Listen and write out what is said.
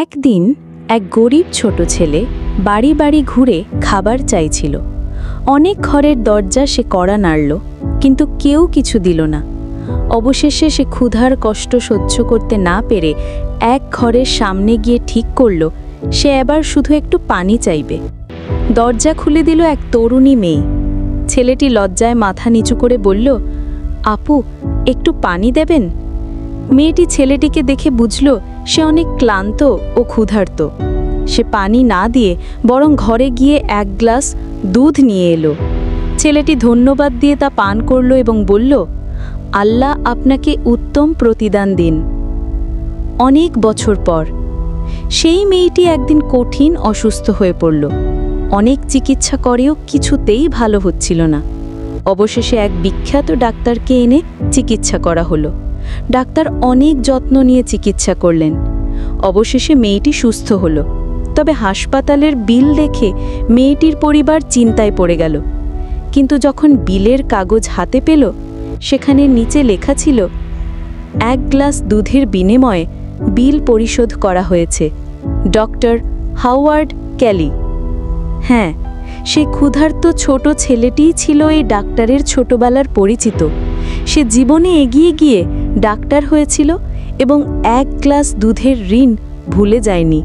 একদিন এক গরিব ছোট ছেলে বাড়ি বাড়ি ঘুরে খাবার চাইছিল। অনেক ঘরের দরজা সে কড়া নাড়ল, কিন্তু কেউ কিছু দিল না। অবশেষে সে ক্ষুধার কষ্ট সহ্য করতে না পেরে এক ঘরের সামনে গিয়ে ঠিক করল সে এবার শুধু একটু পানি চাইবে। দরজা খুলে দিল এক তরুণী মেয়ে। ছেলেটি লজ্জায় মাথা নিচু করে বলল, আপু, একটু পানি দেবেন? মেয়েটি ছেলেটিকে দেখে বুঝল সে অনেক ক্লান্ত ও ক্ষুধার্ত। সে পানি না দিয়ে বরং ঘরে গিয়ে এক গ্লাস দুধ নিয়ে এলো। ছেলেটি ধন্যবাদ দিয়ে তা পান করল এবং বলল, আল্লাহ আপনাকে উত্তম প্রতিদান দিন। অনেক বছর পর সেই মেয়েটি একদিন কঠিন অসুস্থ হয়ে পড়ল। অনেক চিকিৎসা করেও কিছুতেই ভালো হচ্ছিল না। অবশেষে এক বিখ্যাত ডাক্তারকে এনে চিকিৎসা করা হলো। ডাক্তার অনেক যত্ন নিয়ে চিকিৎসা করলেন। অবশেষে মেয়েটি সুস্থ হলো। তবে হাসপাতালের বিল দেখে মেয়েটির পরিবার চিন্তায় পড়ে গেল। কিন্তু যখন বিলের কাগজ হাতে পেল, সেখানে নিচে লেখা ছিল, এক গ্লাস দুধের বিনিময়ে বিল পরিশোধ করা হয়েছে, ডক্টর হাওয়ার্ড ক্যালি। হ্যাঁ, সেই ক্ষুধার্ত ছোট ছেলেটিই ছিল এই ডাক্তারের ছোটবেলার পরিচিত। সে জীবনে এগিয়ে গিয়ে ডাক্তার হয়েছিল এবং এক গ্লাস দুধের ঋণ ভুলে যায়নি।